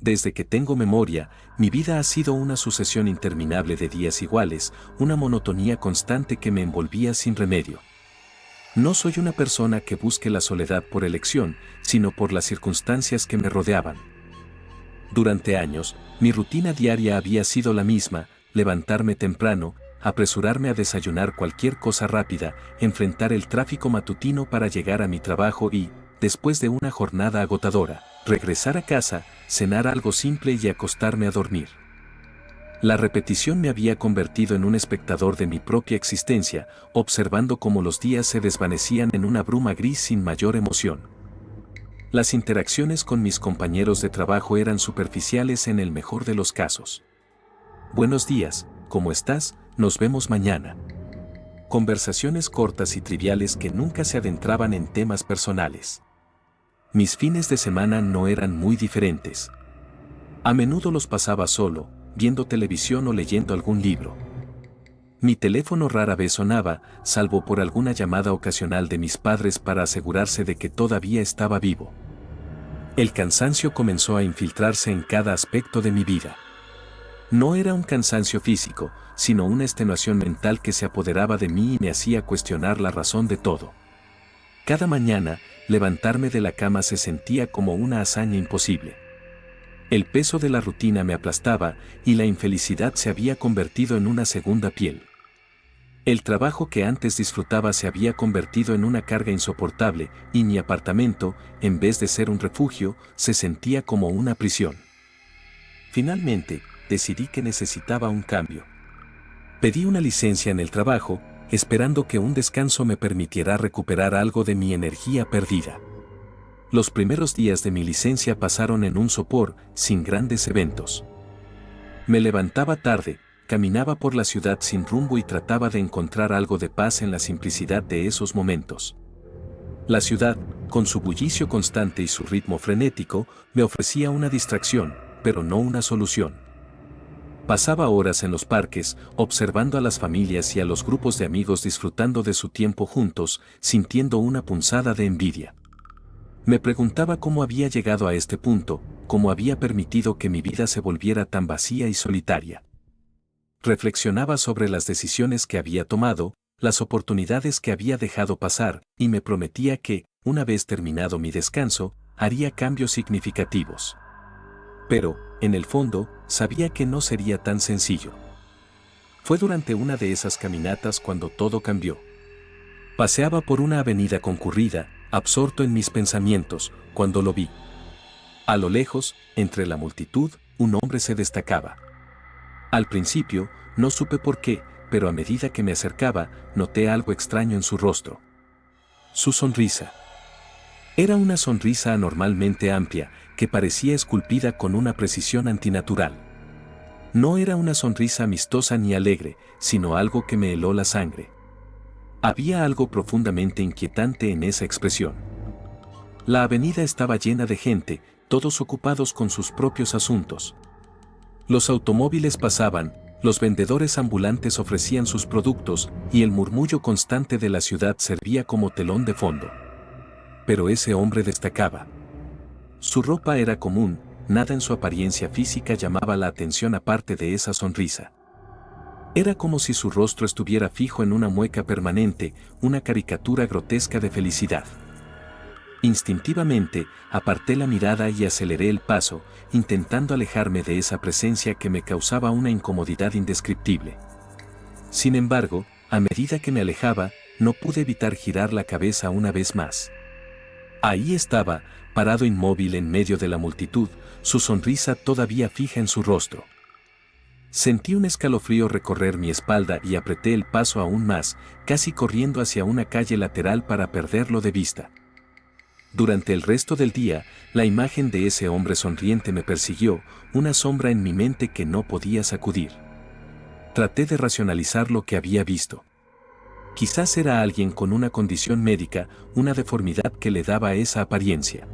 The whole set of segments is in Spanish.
Desde que tengo memoria, mi vida ha sido una sucesión interminable de días iguales, una monotonía constante que me envolvía sin remedio. No soy una persona que busque la soledad por elección, sino por las circunstancias que me rodeaban. Durante años, mi rutina diaria había sido la misma: levantarme temprano, apresurarme a desayunar cualquier cosa rápida, enfrentar el tráfico matutino para llegar a mi trabajo y, después de una jornada agotadora, regresar a casa, cenar algo simple y acostarme a dormir. La repetición me había convertido en un espectador de mi propia existencia, observando cómo los días se desvanecían en una bruma gris sin mayor emoción. Las interacciones con mis compañeros de trabajo eran superficiales en el mejor de los casos. Buenos días, ¿cómo estás? Nos vemos mañana. Conversaciones cortas y triviales que nunca se adentraban en temas personales. Mis fines de semana no eran muy diferentes. A menudo los pasaba solo, viendo televisión o leyendo algún libro. Mi teléfono rara vez sonaba, salvo por alguna llamada ocasional de mis padres para asegurarse de que todavía estaba vivo. El cansancio comenzó a infiltrarse en cada aspecto de mi vida. No era un cansancio físico, sino una extenuación mental que se apoderaba de mí y me hacía cuestionar la razón de todo. Cada mañana, levantarme de la cama se sentía como una hazaña imposible. El peso de la rutina me aplastaba y la infelicidad se había convertido en una segunda piel. El trabajo que antes disfrutaba se había convertido en una carga insoportable y mi apartamento, en vez de ser un refugio, se sentía como una prisión. Finalmente, decidí que necesitaba un cambio. Pedí una licencia en el trabajo, esperando que un descanso me permitiera recuperar algo de mi energía perdida. Los primeros días de mi licencia pasaron en un sopor, sin grandes eventos. Me levantaba tarde, caminaba por la ciudad sin rumbo y trataba de encontrar algo de paz en la simplicidad de esos momentos. La ciudad, con su bullicio constante y su ritmo frenético, me ofrecía una distracción, pero no una solución. Pasaba horas en los parques, observando a las familias y a los grupos de amigos disfrutando de su tiempo juntos, sintiendo una punzada de envidia. Me preguntaba cómo había llegado a este punto, cómo había permitido que mi vida se volviera tan vacía y solitaria. Reflexionaba sobre las decisiones que había tomado, las oportunidades que había dejado pasar, y me prometía que, una vez terminado mi descanso, haría cambios significativos. Pero, en el fondo, sabía que no sería tan sencillo. Fue durante una de esas caminatas cuando todo cambió. Paseaba por una avenida concurrida, absorto en mis pensamientos, cuando lo vi. A lo lejos, entre la multitud, un hombre se destacaba. Al principio, no supe por qué, pero a medida que me acercaba, noté algo extraño en su rostro. Su sonrisa. Era una sonrisa anormalmente amplia, que parecía esculpida con una precisión antinatural. No era una sonrisa amistosa ni alegre, sino algo que me heló la sangre. Había algo profundamente inquietante en esa expresión. La avenida estaba llena de gente, todos ocupados con sus propios asuntos. Los automóviles pasaban, los vendedores ambulantes ofrecían sus productos y el murmullo constante de la ciudad servía como telón de fondo. Pero ese hombre destacaba. Su ropa era común, nada en su apariencia física llamaba la atención aparte de esa sonrisa. Era como si su rostro estuviera fijo en una mueca permanente, una caricatura grotesca de felicidad. Instintivamente, aparté la mirada y aceleré el paso, intentando alejarme de esa presencia que me causaba una incomodidad indescriptible. Sin embargo, a medida que me alejaba, no pude evitar girar la cabeza una vez más. Ahí estaba, parado inmóvil en medio de la multitud, su sonrisa todavía fija en su rostro. Sentí un escalofrío recorrer mi espalda y apreté el paso aún más, casi corriendo hacia una calle lateral para perderlo de vista. Durante el resto del día, la imagen de ese hombre sonriente me persiguió, una sombra en mi mente que no podía sacudir. Traté de racionalizar lo que había visto. Quizás era alguien con una condición médica, una deformidad que le daba esa apariencia.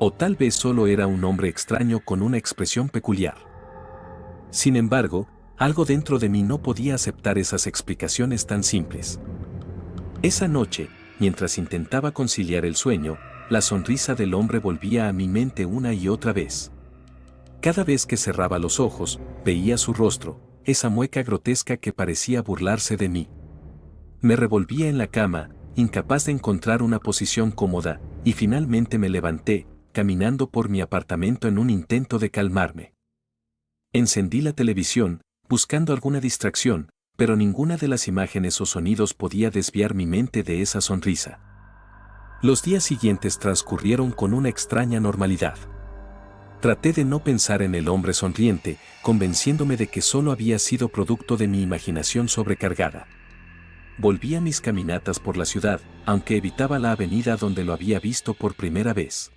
O tal vez solo era un hombre extraño con una expresión peculiar. Sin embargo, algo dentro de mí no podía aceptar esas explicaciones tan simples. Esa noche, mientras intentaba conciliar el sueño, la sonrisa del hombre volvía a mi mente una y otra vez. Cada vez que cerraba los ojos, veía su rostro, esa mueca grotesca que parecía burlarse de mí. Me revolvía en la cama, incapaz de encontrar una posición cómoda, y finalmente me levanté, caminando por mi apartamento en un intento de calmarme. Encendí la televisión, buscando alguna distracción, pero ninguna de las imágenes o sonidos podía desviar mi mente de esa sonrisa. Los días siguientes transcurrieron con una extraña normalidad. Traté de no pensar en el hombre sonriente, convenciéndome de que solo había sido producto de mi imaginación sobrecargada. Volví a mis caminatas por la ciudad, aunque evitaba la avenida donde lo había visto por primera vez.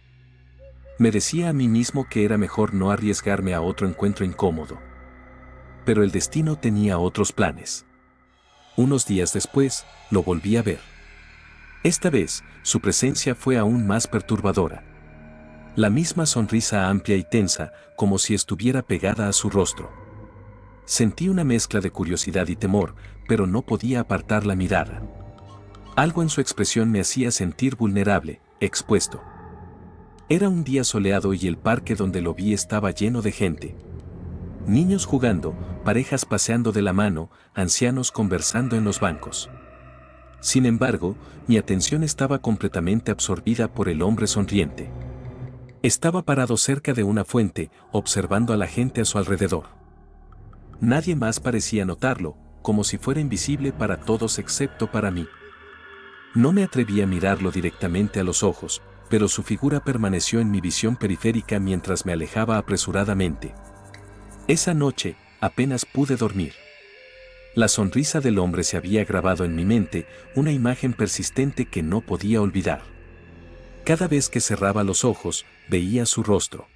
Me decía a mí mismo que era mejor no arriesgarme a otro encuentro incómodo. Pero el destino tenía otros planes. Unos días después, lo volví a ver. Esta vez, su presencia fue aún más perturbadora. La misma sonrisa amplia y tensa, como si estuviera pegada a su rostro. Sentí una mezcla de curiosidad y temor, pero no podía apartar la mirada. Algo en su expresión me hacía sentir vulnerable, expuesto. Era un día soleado y el parque donde lo vi estaba lleno de gente. Niños jugando, parejas paseando de la mano, ancianos conversando en los bancos. Sin embargo, mi atención estaba completamente absorbida por el hombre sonriente. Estaba parado cerca de una fuente, observando a la gente a su alrededor. Nadie más parecía notarlo, como si fuera invisible para todos excepto para mí. No me atreví a mirarlo directamente a los ojos, pero su figura permaneció en mi visión periférica mientras me alejaba apresuradamente. Esa noche, apenas pude dormir. La sonrisa del hombre se había grabado en mi mente, una imagen persistente que no podía olvidar. Cada vez que cerraba los ojos, veía su rostro.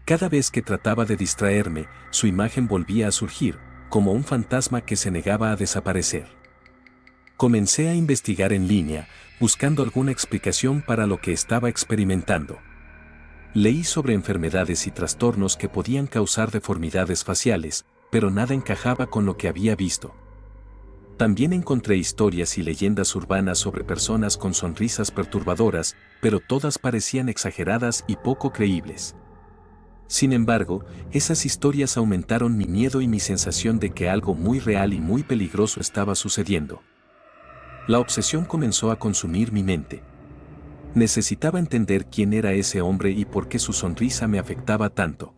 Cada vez que trataba de distraerme, su imagen volvía a surgir, como un fantasma que se negaba a desaparecer. Comencé a investigar en línea, buscando alguna explicación para lo que estaba experimentando. Leí sobre enfermedades y trastornos que podían causar deformidades faciales, pero nada encajaba con lo que había visto. También encontré historias y leyendas urbanas sobre personas con sonrisas perturbadoras, pero todas parecían exageradas y poco creíbles. Sin embargo, esas historias aumentaron mi miedo y mi sensación de que algo muy real y muy peligroso estaba sucediendo. La obsesión comenzó a consumir mi mente. Necesitaba entender quién era ese hombre y por qué su sonrisa me afectaba tanto.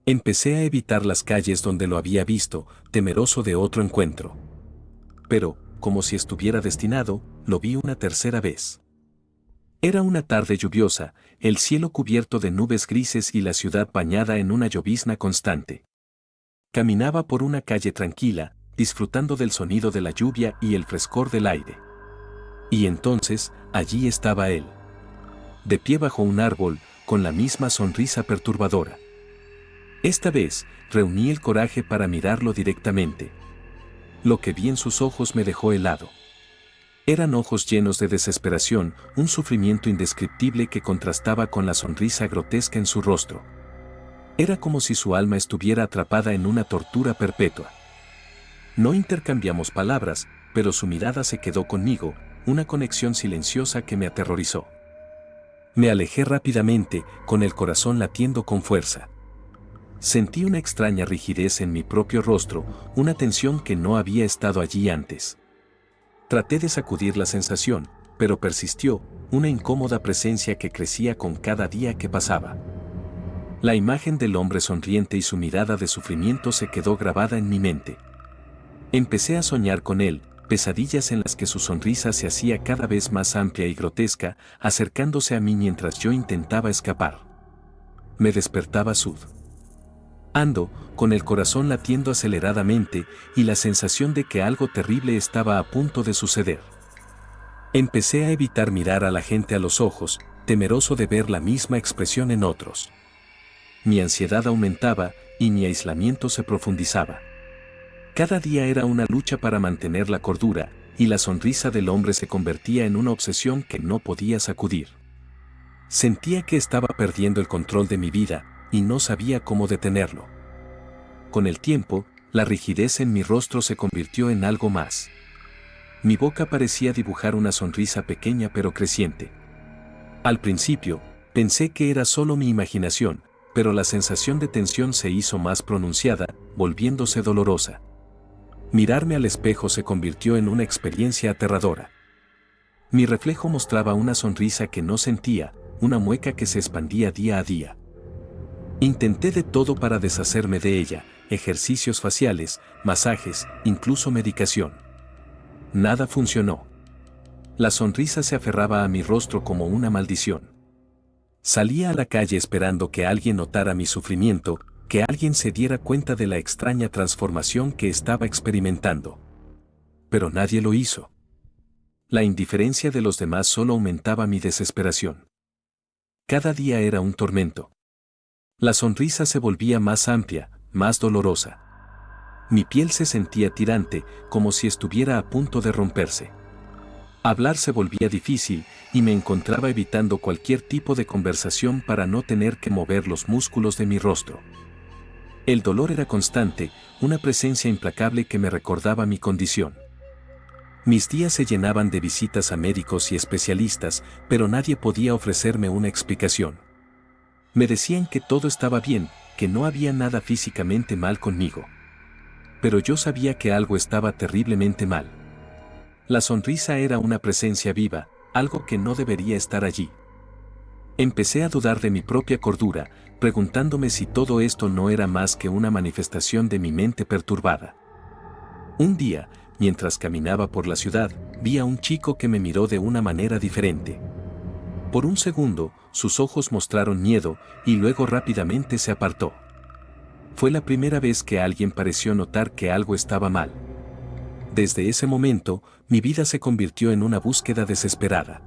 Empecé a evitar las calles donde lo había visto, temeroso de otro encuentro. Pero, como si estuviera destinado, lo vi una tercera vez. Era una tarde lluviosa, el cielo cubierto de nubes grises y la ciudad bañada en una llovizna constante. Caminaba por una calle tranquila, disfrutando del sonido de la lluvia y el frescor del aire. Y entonces, allí estaba él. De pie bajo un árbol, con la misma sonrisa perturbadora. Esta vez, reuní el coraje para mirarlo directamente. Lo que vi en sus ojos me dejó helado. Eran ojos llenos de desesperación, un sufrimiento indescriptible que contrastaba con la sonrisa grotesca en su rostro. Era como si su alma estuviera atrapada en una tortura perpetua. No intercambiamos palabras, pero su mirada se quedó conmigo, una conexión silenciosa que me aterrorizó. Me alejé rápidamente, con el corazón latiendo con fuerza. Sentí una extraña rigidez en mi propio rostro, una tensión que no había estado allí antes. Traté de sacudir la sensación, pero persistió, una incómoda presencia que crecía con cada día que pasaba. La imagen del hombre sonriente y su mirada de sufrimiento se quedó grabada en mi mente. Empecé a soñar con él, pesadillas en las que su sonrisa se hacía cada vez más amplia y grotesca, acercándose a mí mientras yo intentaba escapar. Me despertaba sudando, con el corazón latiendo aceleradamente y la sensación de que algo terrible estaba a punto de suceder. Empecé a evitar mirar a la gente a los ojos, temeroso de ver la misma expresión en otros. Mi ansiedad aumentaba y mi aislamiento se profundizaba. Cada día era una lucha para mantener la cordura, y la sonrisa del hombre se convertía en una obsesión que no podía sacudir. Sentía que estaba perdiendo el control de mi vida, y no sabía cómo detenerlo. Con el tiempo, la rigidez en mi rostro se convirtió en algo más. Mi boca parecía dibujar una sonrisa pequeña pero creciente. Al principio, pensé que era solo mi imaginación, pero la sensación de tensión se hizo más pronunciada, volviéndose dolorosa. Mirarme al espejo se convirtió en una experiencia aterradora. Mi reflejo mostraba una sonrisa que no sentía, una mueca que se expandía día a día. Intenté de todo para deshacerme de ella, ejercicios faciales, masajes, incluso medicación. Nada funcionó. La sonrisa se aferraba a mi rostro como una maldición. Salía a la calle esperando que alguien notara mi sufrimiento, que alguien se diera cuenta de la extraña transformación que estaba experimentando. Pero nadie lo hizo. La indiferencia de los demás solo aumentaba mi desesperación. Cada día era un tormento. La sonrisa se volvía más amplia, más dolorosa. Mi piel se sentía tirante, como si estuviera a punto de romperse. Hablar se volvía difícil, y me encontraba evitando cualquier tipo de conversación para no tener que mover los músculos de mi rostro. El dolor era constante, una presencia implacable que me recordaba mi condición. Mis días se llenaban de visitas a médicos y especialistas, pero nadie podía ofrecerme una explicación. Me decían que todo estaba bien, que no había nada físicamente mal conmigo. Pero yo sabía que algo estaba terriblemente mal. La sonrisa era una presencia viva, algo que no debería estar allí. Empecé a dudar de mi propia cordura, preguntándome si todo esto no era más que una manifestación de mi mente perturbada. Un día, mientras caminaba por la ciudad, vi a un chico que me miró de una manera diferente. Por un segundo, sus ojos mostraron miedo, y luego rápidamente se apartó. Fue la primera vez que alguien pareció notar que algo estaba mal. Desde ese momento, mi vida se convirtió en una búsqueda desesperada.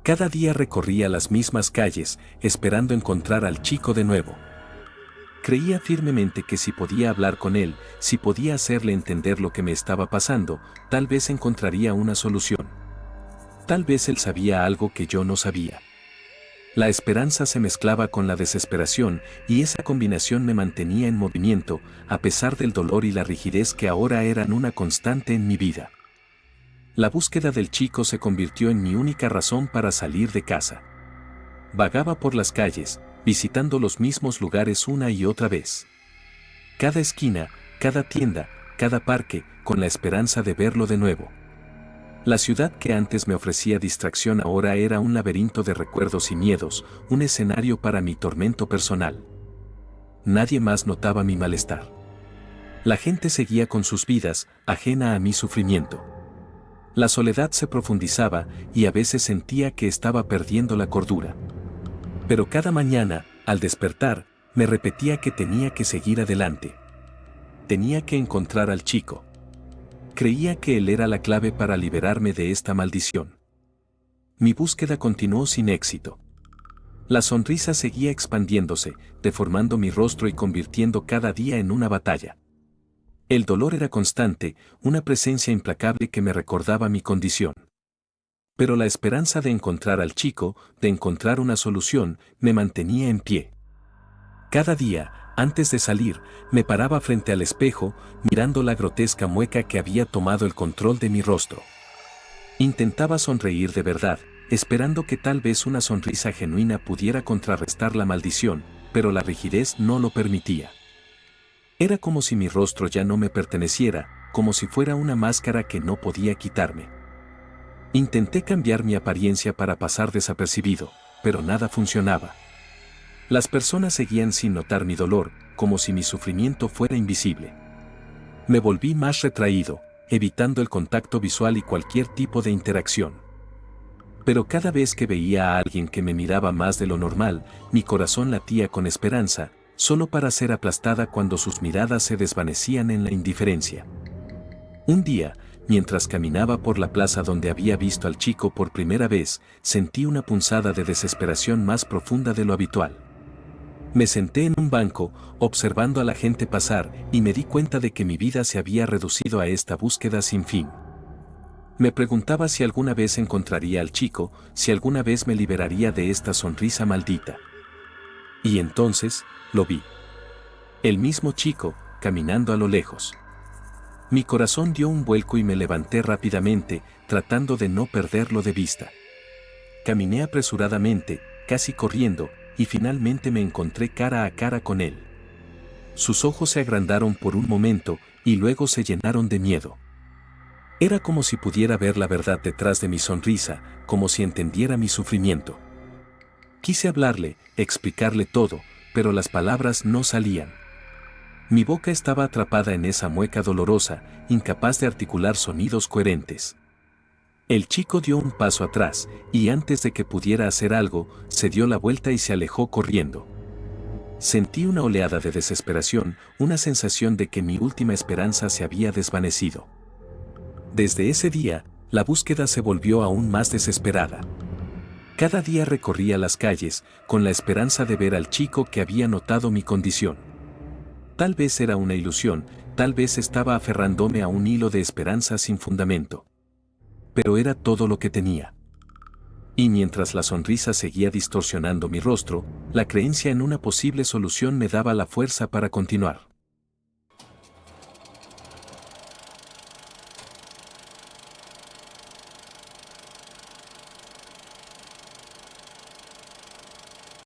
Cada día recorría las mismas calles, esperando encontrar al chico de nuevo. Creía firmemente que si podía hablar con él, si podía hacerle entender lo que me estaba pasando, tal vez encontraría una solución. Tal vez él sabía algo que yo no sabía. La esperanza se mezclaba con la desesperación, y esa combinación me mantenía en movimiento, a pesar del dolor y la rigidez que ahora eran una constante en mi vida. La búsqueda del chico se convirtió en mi única razón para salir de casa. Vagaba por las calles, visitando los mismos lugares una y otra vez. Cada esquina, cada tienda, cada parque, con la esperanza de verlo de nuevo. La ciudad que antes me ofrecía distracción ahora era un laberinto de recuerdos y miedos, un escenario para mi tormento personal. Nadie más notaba mi malestar. La gente seguía con sus vidas, ajena a mi sufrimiento. La soledad se profundizaba, y a veces sentía que estaba perdiendo la cordura. Pero cada mañana, al despertar, me repetía que tenía que seguir adelante. Tenía que encontrar al chico. Creía que él era la clave para liberarme de esta maldición. Mi búsqueda continuó sin éxito. La sonrisa seguía expandiéndose, deformando mi rostro y convirtiendo cada día en una batalla. El dolor era constante, una presencia implacable que me recordaba mi condición. Pero la esperanza de encontrar al chico, de encontrar una solución, me mantenía en pie. Cada día, antes de salir, me paraba frente al espejo, mirando la grotesca mueca que había tomado el control de mi rostro. Intentaba sonreír de verdad, esperando que tal vez una sonrisa genuina pudiera contrarrestar la maldición, pero la rigidez no lo permitía. Era como si mi rostro ya no me perteneciera, como si fuera una máscara que no podía quitarme. Intenté cambiar mi apariencia para pasar desapercibido, pero nada funcionaba. Las personas seguían sin notar mi dolor, como si mi sufrimiento fuera invisible. Me volví más retraído, evitando el contacto visual y cualquier tipo de interacción. Pero cada vez que veía a alguien que me miraba más de lo normal, mi corazón latía con esperanza, solo para ser aplastada cuando sus miradas se desvanecían en la indiferencia. Un día, mientras caminaba por la plaza donde había visto al chico por primera vez, sentí una punzada de desesperación más profunda de lo habitual. Me senté en un banco, observando a la gente pasar, y me di cuenta de que mi vida se había reducido a esta búsqueda sin fin. Me preguntaba si alguna vez encontraría al chico, si alguna vez me liberaría de esta sonrisa maldita. Y entonces, lo vi. El mismo chico, caminando a lo lejos. Mi corazón dio un vuelco y me levanté rápidamente, tratando de no perderlo de vista. Caminé apresuradamente, casi corriendo, y finalmente me encontré cara a cara con él. Sus ojos se agrandaron por un momento y luego se llenaron de miedo. Era como si pudiera ver la verdad detrás de mi sonrisa, como si entendiera mi sufrimiento. Quise hablarle, explicarle todo, pero las palabras no salían. Mi boca estaba atrapada en esa mueca dolorosa, incapaz de articular sonidos coherentes. El chico dio un paso atrás, y antes de que pudiera hacer algo, se dio la vuelta y se alejó corriendo. Sentí una oleada de desesperación, una sensación de que mi última esperanza se había desvanecido. Desde ese día, la búsqueda se volvió aún más desesperada. Cada día recorría las calles, con la esperanza de ver al chico que había notado mi condición. Tal vez era una ilusión, tal vez estaba aferrándome a un hilo de esperanza sin fundamento. Pero era todo lo que tenía. Y mientras la sonrisa seguía distorsionando mi rostro, la creencia en una posible solución me daba la fuerza para continuar.